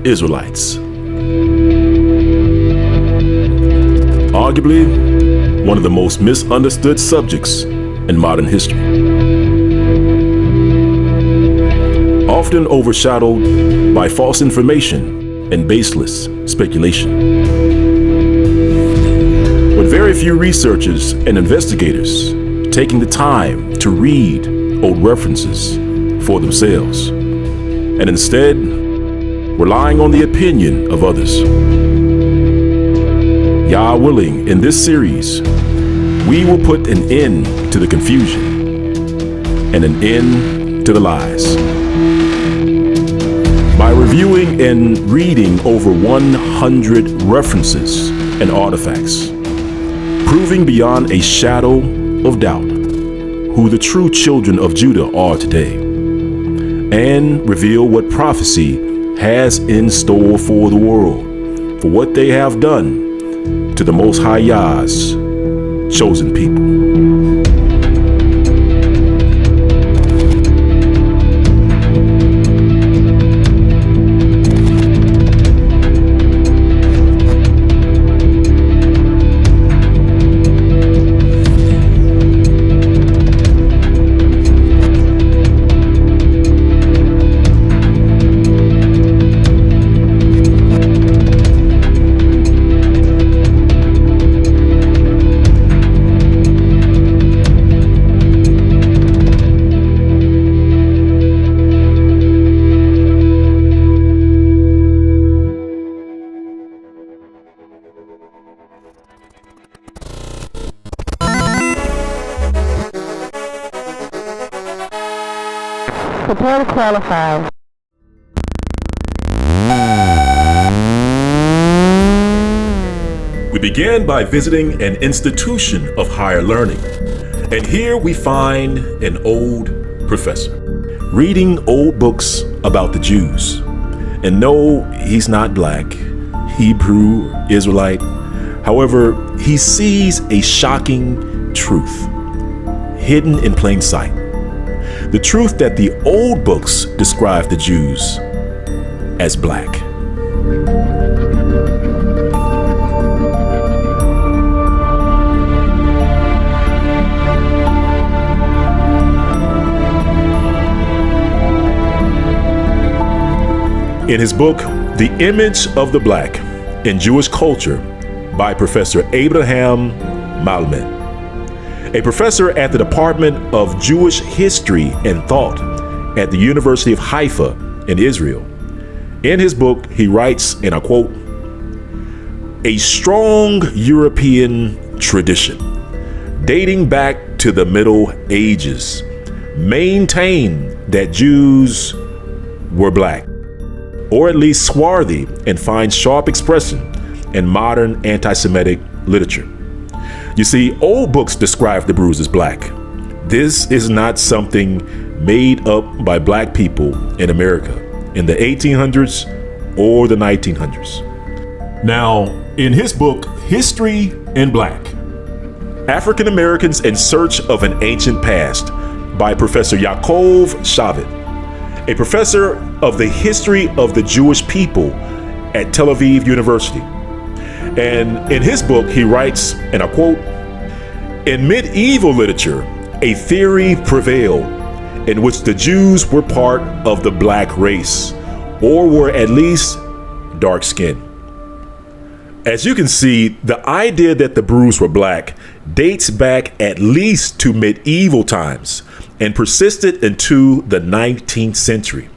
Israelites. Arguably, one of the most misunderstood subjects in modern history. Often overshadowed by false information and baseless speculation. With very few researchers and investigators taking the time to read old references for themselves, and instead relying on the opinion of others. Yah willing, in this series, we will put an end to the confusion and an end to the lies. By reviewing and reading over 100 references and artifacts, proving beyond a shadow of doubt who the true children of Judah are today, and reveal what prophecy has in store for the world, for what they have done to the Most High Yah's chosen people. Prepare to qualify. We began by visiting an institution of higher learning, and here we find an old professor reading old books about the Jews. And no, he's not black, Hebrew, or Israelite. However, he sees a shocking truth hidden in plain sight. The truth that the old books describe the Jews as black. In his book, The Image of the Black in Jewish Culture by Professor Abraham Malman, a professor at the Department of Jewish History and Thought at the University of Haifa in Israel. In his book, he writes, and I quote, "A strong European tradition dating back to the Middle Ages maintained that Jews were black, or at least swarthy, and finds sharp expression in modern anti-Semitic literature. You see, old books describe the Hebrews as black. This is not something made up by black people in America in the 1800s or the 1900s. Now, in his book, History in Black, African Americans in Search of an Ancient Past by Professor Yaakov Shavit, a professor of the history of the Jewish people at Tel Aviv University. And in his book, he writes, and I quote, "In medieval literature, a theory prevailed in which the Jews were part of the black race, or were at least dark-skinned. As you can see, the idea that the Hebrews were black dates back at least to medieval times and persisted into the 19th century.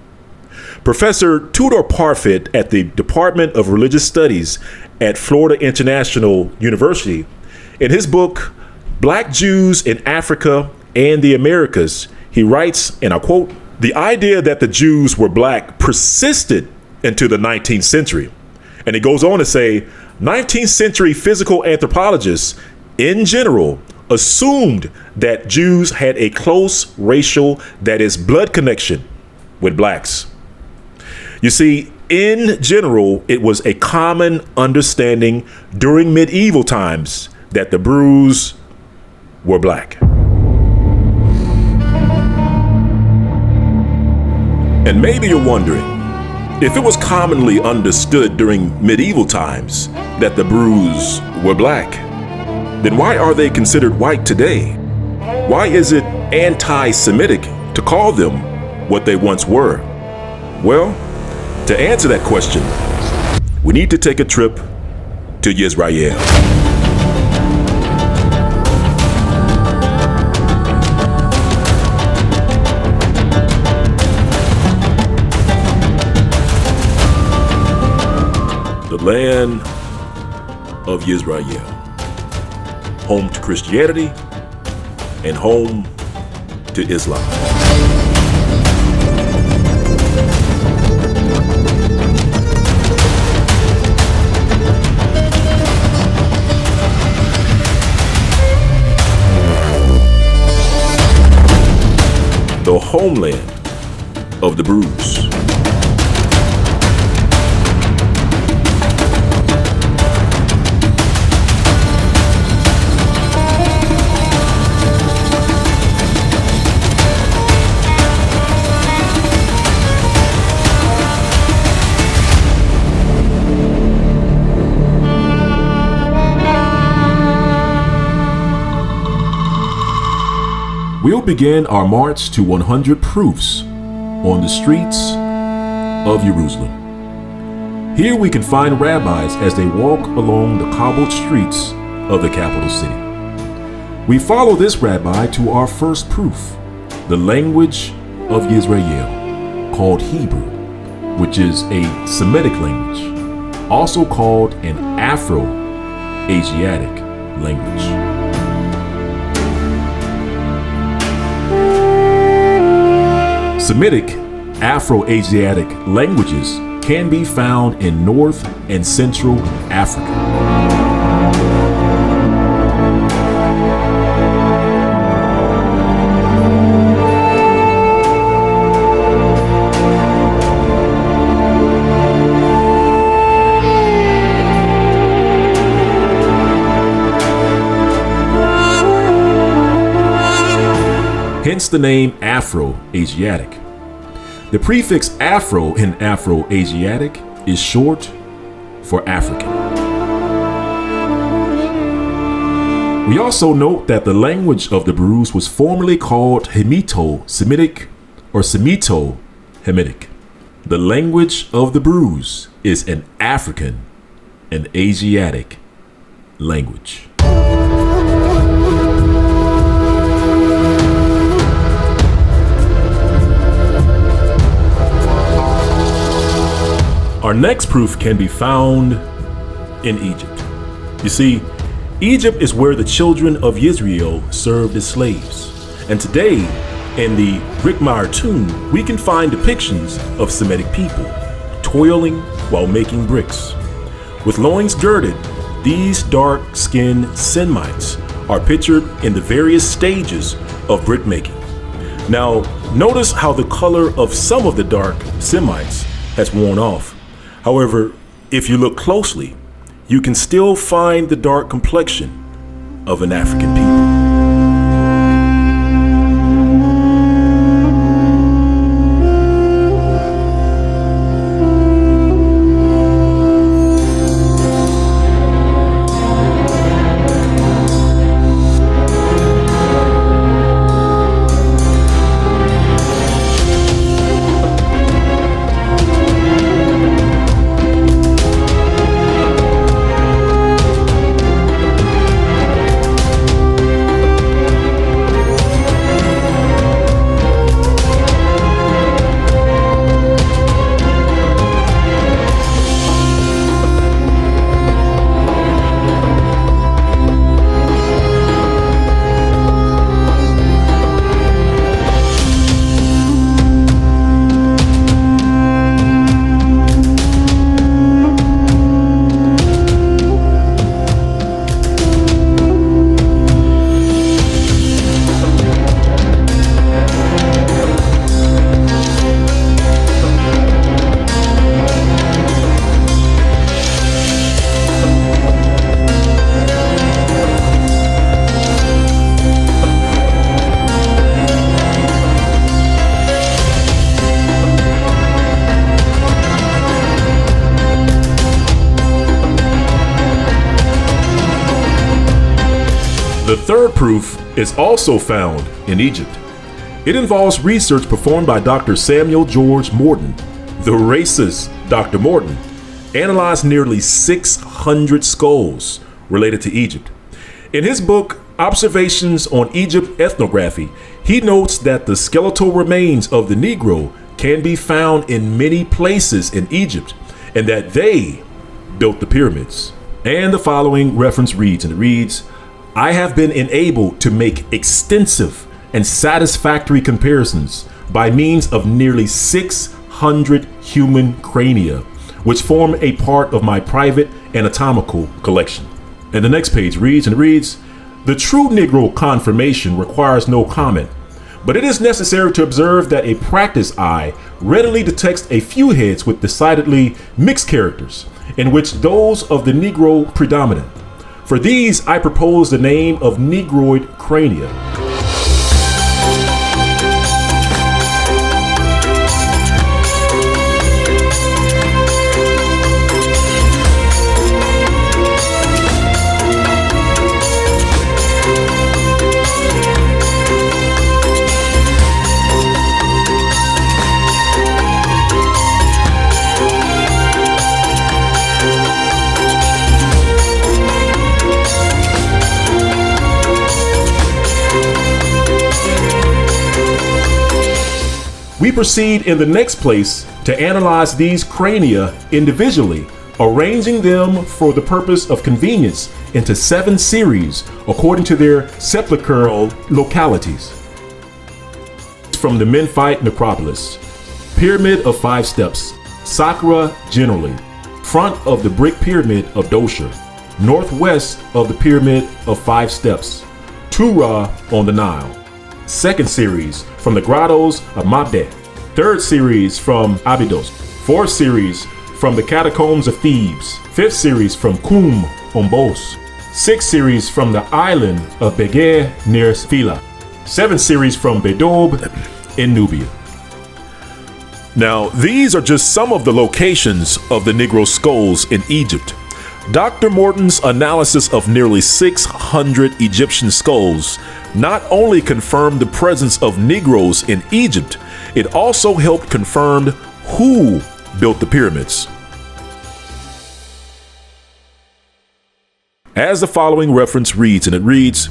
Professor Tudor Parfit at the Department of Religious Studies at Florida International University, in his book, Black Jews in Africa and the Americas, he writes, and I quote, "The idea that the Jews were black persisted into the 19th century." And he goes on to say, 19th century physical anthropologists in general assumed that Jews had a close racial, that is, blood connection with blacks. You see, in general, it was a common understanding during medieval times that the Hebrews were black. And maybe you're wondering, If it was commonly understood during medieval times that the Brews were black, then why are they considered white today? Why is it anti-Semitic to call them what they once were? Well, to answer that question, we need to take a trip to Israel. The land of Israel, home to Christianity and home to Islam. The homeland of the Brews. We'll begin our march to 100 proofs on the streets of Jerusalem. Here we can find rabbis as they walk along the cobbled streets of the capital city. We follow this rabbi to our first proof, the language of Israel, called Hebrew, which is a Semitic language, also called an Afro-Asiatic language. Semitic Afro-Asiatic languages can be found in North and Central Africa. Hence the name Afro-Asiatic. The prefix Afro in Afro-Asiatic is short for African. We also note that the language of the Brews was formerly called Hemito-Semitic or Semito-Hamitic. The language of the Brews is an African and Asiatic language. Our next proof can be found in Egypt. You see, Egypt is where the children of Israel served as slaves. And today, in the Brickmeyer tomb, we can find depictions of Semitic people toiling while making bricks. With loins girded, these dark-skinned Semites are pictured in the various stages of brickmaking. Now, notice how the color of some of the dark Semites has worn off. However, if you look closely, you can still find the dark complexion of an African people. third proof is also found in Egypt. It involves research performed by Dr. Samuel George Morton. The racist Dr. Morton analyzed nearly 600 skulls related to Egypt. In his book, Observations on Egypt Ethnography, he notes that the skeletal remains of the Negro can be found in many places in Egypt, and that they built the pyramids. And the following reference reads, and it reads, I have been enabled to make extensive and satisfactory comparisons by means of nearly 600 human crania, which form a part of my private anatomical collection. And the next page reads, and it reads, the true Negro conformation requires no comment, but it is necessary to observe that a practiced eye readily detects a few heads with decidedly mixed characters, in which those of the Negro predominate. For these, I propose the name of Negroid crania. We proceed in the next place to analyze these crania individually, arranging them for the purpose of convenience into 7 series according to their sepulchral localities. From the Memphite necropolis, Pyramid of 5 Steps, Saqqara generally, front of the brick pyramid of Dosher, northwest of the Pyramid of 5 Steps, Tura on the Nile. Second series from the grottos of Mabdeh. Third series from Abydos. Fourth series from the catacombs of Thebes. Fifth series from Kum Ombos. Sixth series from the island of Begeh near Phila. Seventh series from Bedob in Nubia. Now, these are just some of the locations of the Negro skulls in Egypt. Dr. Morton's analysis of nearly 600 Egyptian skulls not only confirmed the presence of Negroes in Egypt, it also helped confirm who built the pyramids. As the following reference reads, and it reads,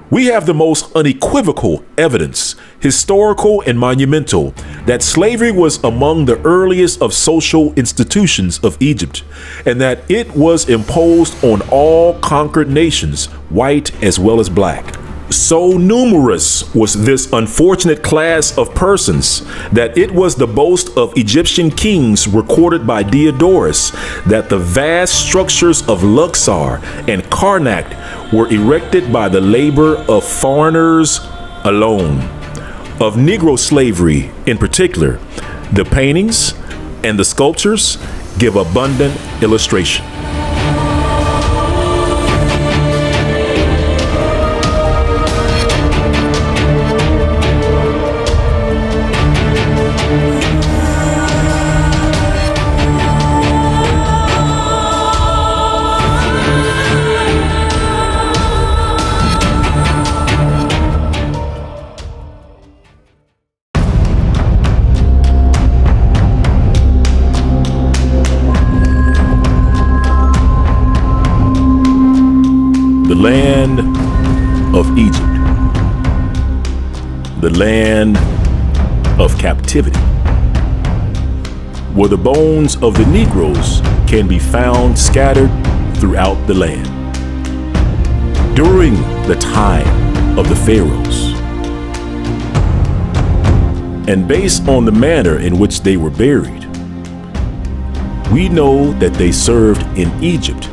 we have the most unequivocal evidence, historical and monumental, that slavery was among the earliest of social institutions of Egypt, and that it was imposed on all conquered nations, white as well as black. So numerous was this unfortunate class of persons that it was the boast of Egyptian kings recorded by Diodorus that the vast structures of Luxor and Karnak were erected by the labor of foreigners alone. Of Negro slavery in particular, the paintings and the sculptures give abundant illustration. The land of Egypt, the land of captivity, where the bones of the Negroes can be found scattered throughout the land. During the time of the Pharaohs, and based on the manner in which they were buried, we know that they served in Egypt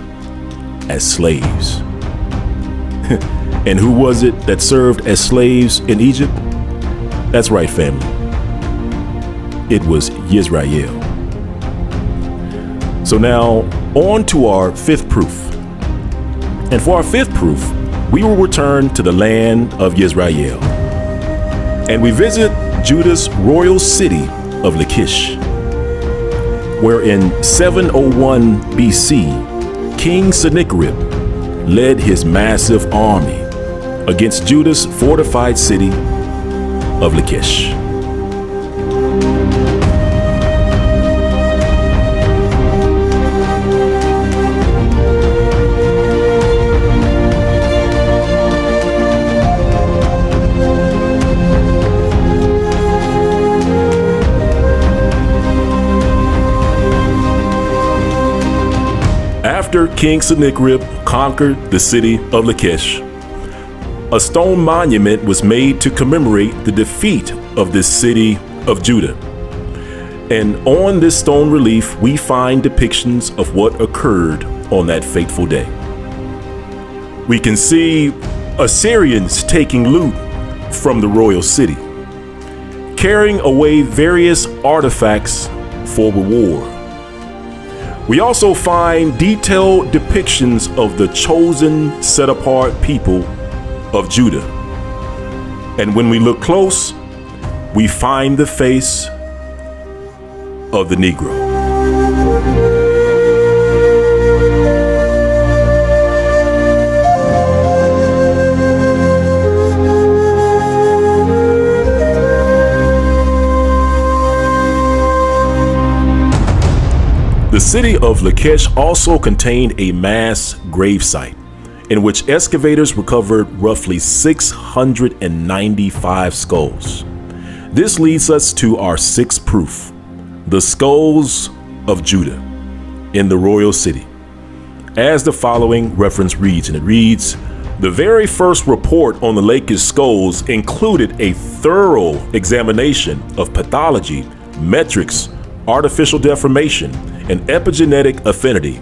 as slaves. And who was it that served as slaves in Egypt? That's right, family. It was Israel. So now, on to our fifth proof. And for our fifth proof, we will return to the land of Israel. And we visit Judah's royal city of Lachish, where in 701 BC, King Sennacherib led his massive army against Judah's fortified city of Lachish. After King Sennacherib conquered the city of Lachish, a stone monument was made to commemorate the defeat of this city of Judah. And on this stone relief, we find depictions of what occurred on that fateful day. We can see Assyrians taking loot from the royal city, carrying away various artifacts for reward. We also find detailed depictions of the chosen, set-apart people of Judah. And when we look close, we find the face of the Negro. The city of Lachish also contained a mass gravesite in which excavators recovered roughly 695 skulls. This leads us to our sixth proof, the skulls of Judah in the royal city. As the following reference reads, and it reads, the very first report on the Lachish skulls included a thorough examination of pathology, metrics, artificial deformation, and epigenetic affinity.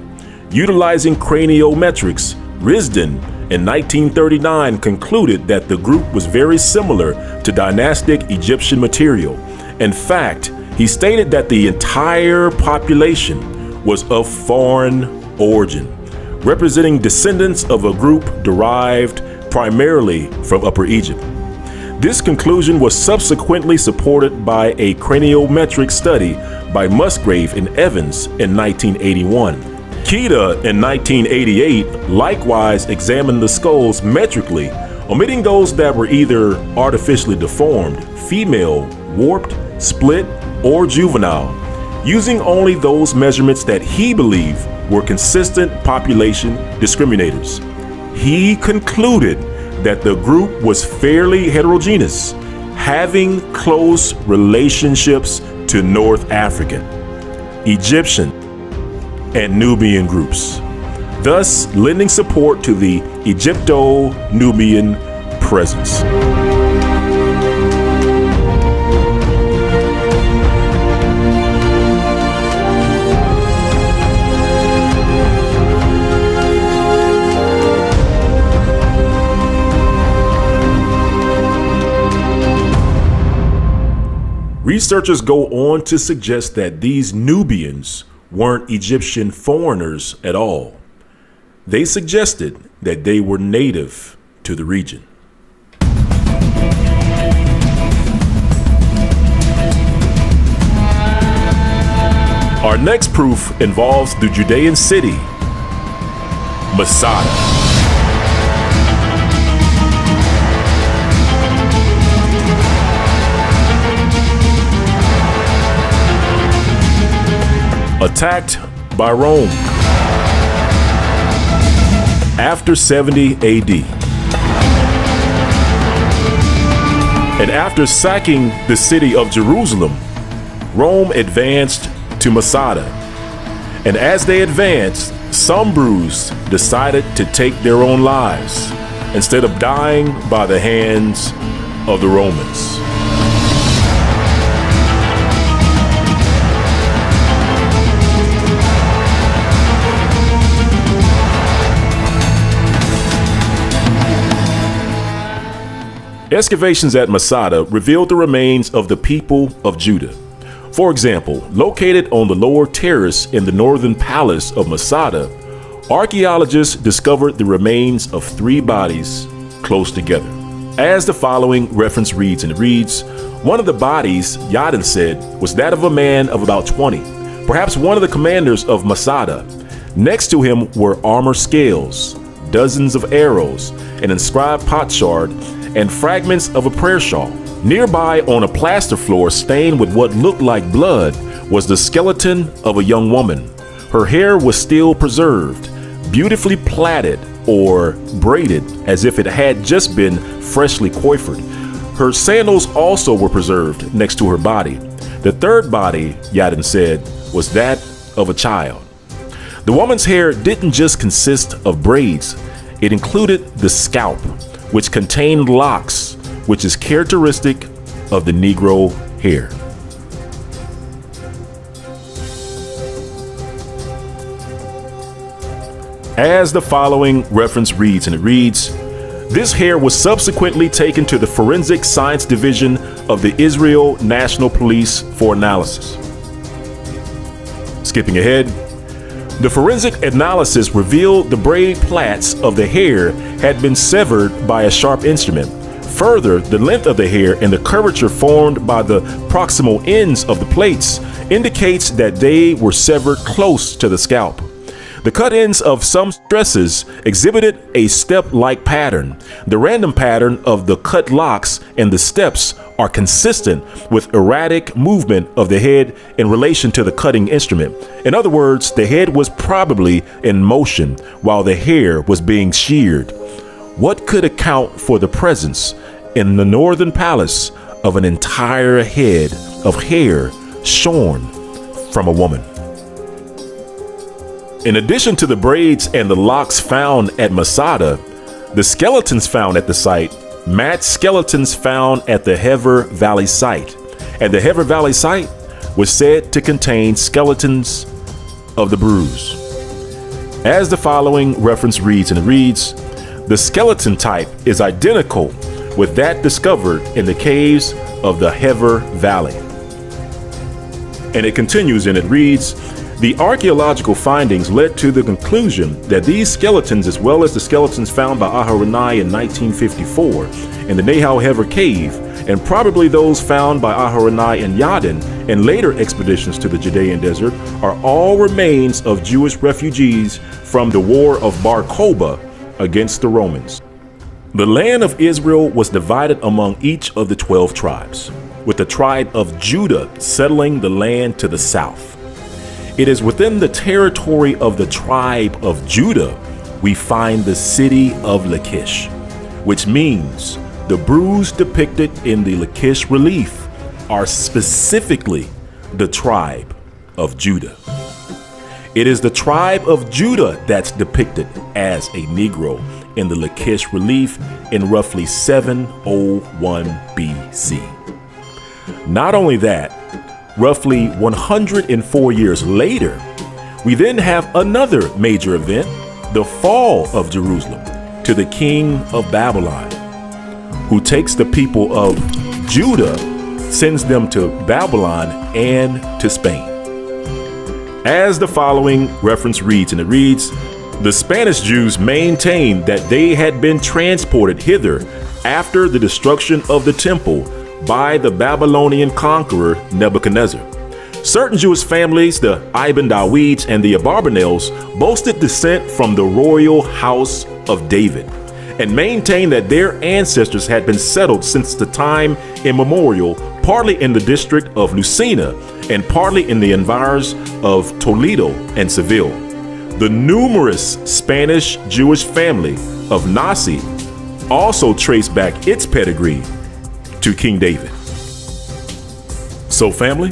Utilizing craniometrics, Risden in 1939 concluded that the group was very similar to dynastic Egyptian material. In fact, he stated that the entire population was of foreign origin, representing descendants of a group derived primarily from Upper Egypt. This conclusion was subsequently supported by a craniometric study by Musgrave and Evans in 1981. Keita in 1988 likewise examined the skulls metrically, omitting those that were either artificially deformed, female, warped, split, or juvenile, using only those measurements that he believed were consistent population discriminators. He concluded that the group was fairly heterogeneous, having close relationships to North African, Egyptian, and Nubian groups, thus lending support to the Egypto-Nubian presence. Researchers go on to suggest that these Nubians weren't Egyptian foreigners at all. They suggested that they were native to the region. Our next proof involves the Judean city, Masada. Attacked by Rome after 70 AD. And after sacking the city of Jerusalem, Rome advanced to Masada. And as they advanced, some Hebrews decided to take their own lives instead of dying by the hands of the Romans. Excavations at Masada revealed the remains of the people of Judah. For example, located on the lower terrace in the northern palace of Masada, archaeologists discovered the remains of 3 bodies close together. As the following reference reads, and it reads, one of the bodies, Yadin said, was that of a man of about 20, perhaps one of the commanders of Masada. Next to him were armor scales. dozens of arrows, an inscribed potsherd, and fragments of a prayer shawl. Nearby, on a plaster floor stained with what looked like blood, was the skeleton of a young woman. Her hair was still preserved, beautifully plaited or braided as if it had just been freshly coifed. Her sandals also were preserved next to her body. The third body, Yadin said, was that of a child. The woman's hair didn't just consist of braids. It included the scalp, which contained locks, which is characteristic of the Negro hair. As the following reference reads, and it reads, "This hair was subsequently taken to the Forensic Science Division of the Israel National Police for analysis." Skipping ahead, the forensic analysis revealed the braid plaits of the hair had been severed by a sharp instrument. Further, the length of the hair and the curvature formed by the proximal ends of the plaits indicates that they were severed close to the scalp. The cut ends of some tresses exhibited a step-like pattern. The random pattern of the cut locks and the steps are consistent with erratic movement of the head in relation to the cutting instrument. In other words, the head was probably in motion while the hair was being sheared. What could account for the presence in the northern palace of an entire head of hair shorn from a woman? In addition to the braids and the locks found at Masada, the skeletons found at the site matched skeletons found at the Hever Valley site. And the Hever Valley site was said to contain skeletons of the Bruise. As the following reference reads, and it reads, "The skeleton type is identical with that discovered in the caves of the Hever Valley." And it continues and it reads, "The archaeological findings led to the conclusion that these skeletons, as well as the skeletons found by Aharonai in 1954 in the Nahal Hever Cave, and probably those found by Aharonai and Yadin in later expeditions to the Judean desert, are all remains of Jewish refugees from the War of Bar Kokhba against the Romans." The land of Israel was divided among each of the 12 tribes, with the tribe of Judah settling the land to the south. It is within the territory of the tribe of Judah we find the city of Lachish, which means the Bruise depicted in the Lachish relief are specifically the tribe of Judah. It is the tribe of Judah that's depicted as a Negro in the Lachish relief in roughly 701 BC. Not only that, roughly 104 years later, we then have another major event, the fall of Jerusalem to the king of Babylon, who takes the people of Judah, sends them to Babylon and to Spain. As the following reference reads, and it reads, "The Spanish Jews maintained that they had been transported hither after the destruction of the temple by the Babylonian conqueror Nebuchadnezzar. Certain Jewish families, the Ibn Dawids and the Abarbanels, boasted descent from the royal house of David and maintained that their ancestors had been settled since the time immemorial, partly in the district of Lucena and partly in the environs of Toledo and Seville. The numerous Spanish Jewish family of Nasi also traced back its pedigree to King David." So family,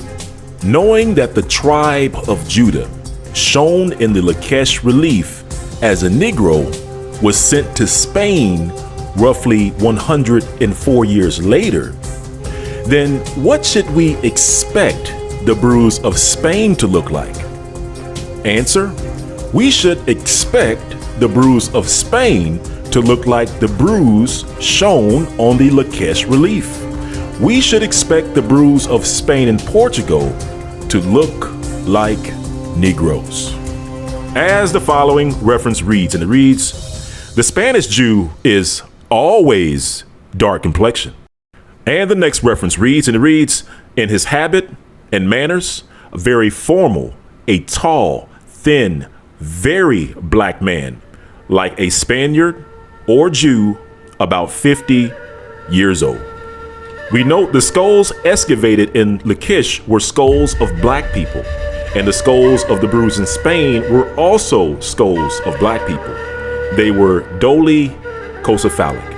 knowing that the tribe of Judah, shown in the Lachish relief as a Negro, was sent to Spain roughly 104 years later, then what should we expect the Bruise of Spain to look like? Answer: we should expect the Bruise of Spain to look like the bruise shown on the Lachish relief. We should expect the Bruise of Spain and Portugal to look like Negroes. As the following reference reads, and it reads, "The Spanish Jew is always dark complexion." And the next reference reads, and it reads, "In his habit and manners, very formal, a tall, thin, very black man, like a Spaniard or Jew about 50 years old. We note the skulls excavated in Lachish were skulls of black people, and the skulls of the Bruce in Spain were also skulls of black people. They were dolichocephalic.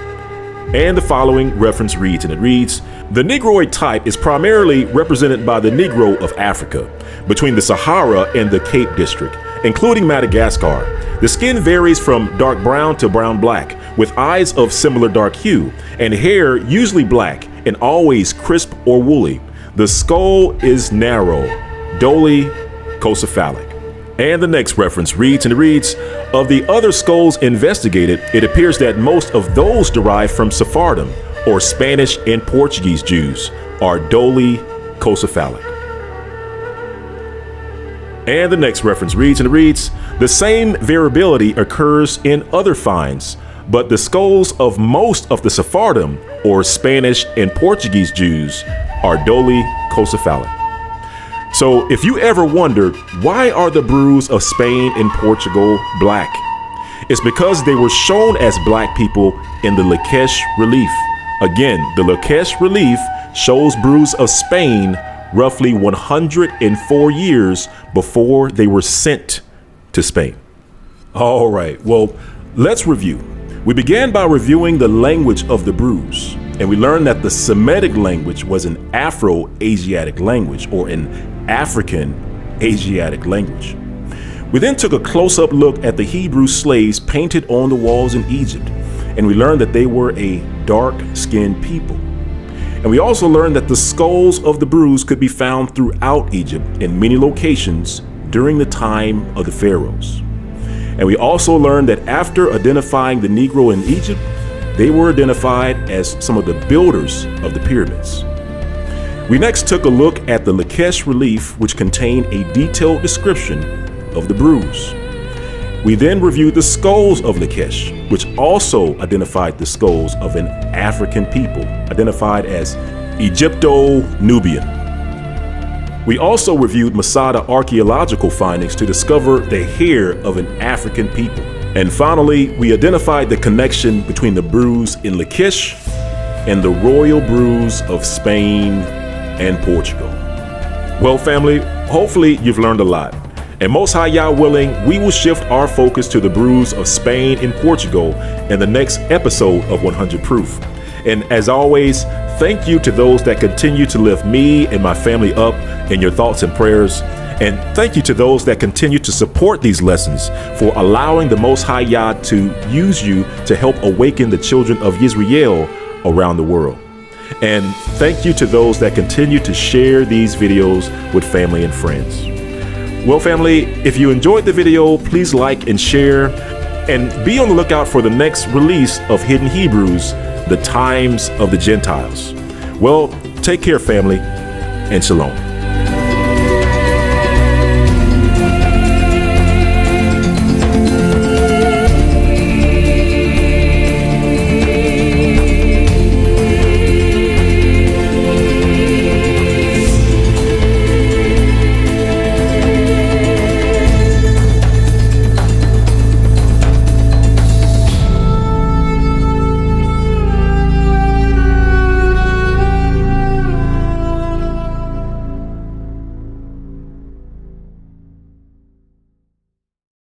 And the following reference reads, and it reads, the Negroid type is primarily represented by the Negro of Africa, between the Sahara and the Cape District, including Madagascar. The skin varies from dark brown to brown black, with eyes of similar dark hue, and hair usually black and always crisp or woolly. The skull is narrow, dolichocephalic. And the next reference reads, and it reads, of the other skulls investigated, it appears that most of those derived from Sephardim, or Spanish and Portuguese Jews, are dolichocephalic. And the next reference reads, and it reads, the same variability occurs in other finds, but the skulls of most of the Sephardim, or Spanish and Portuguese Jews, are dolichocephalic. So if you ever wondered, why are the Bruce of Spain and Portugal black? It's because they were shown as black people in the Lachish relief. Again, the Lachish relief shows Bruce of Spain roughly 104 years before they were sent to Spain. All right, well, let's review. We began by reviewing the language of the Bruce, and we learned that the Semitic language was an Afro-Asiatic language, or an African-Asiatic language. We then took a close-up look at the Hebrew slaves painted on the walls in Egypt, and we learned that they were a dark-skinned people. And we also learned that the skulls of the Bruce could be found throughout Egypt in many locations during the time of the pharaohs. And we also learned that after identifying the Negro in Egypt, they were identified as some of the builders of the pyramids. We next took a look at the Lachish relief, which contained a detailed description of the Bruce. We then reviewed the skulls of Lachish, which also identified the skulls of an African people, identified as Egypto-Nubian. We also reviewed Masada archaeological findings to discover the hair of an African people. And finally, we identified the connection between the Bruce in Lachish and the royal Bruce of Spain and Portugal. Well, family, hopefully you've learned a lot. And most high Yah willing, we will shift our focus to the Bruce of Spain and Portugal in the next episode of 100 Proof. And as always, thank you to those that continue to lift me and my family up in your thoughts and prayers. And thank you to those that continue to support these lessons, for allowing the Most High Yah to use you to help awaken the children of Israel around the world. And thank you to those that continue to share these videos with family and friends. Well, family, if you enjoyed the video, please like and share, and be on the lookout for the next release of Hidden Hebrews, The Times of the Gentiles. Well, take care, family, and shalom.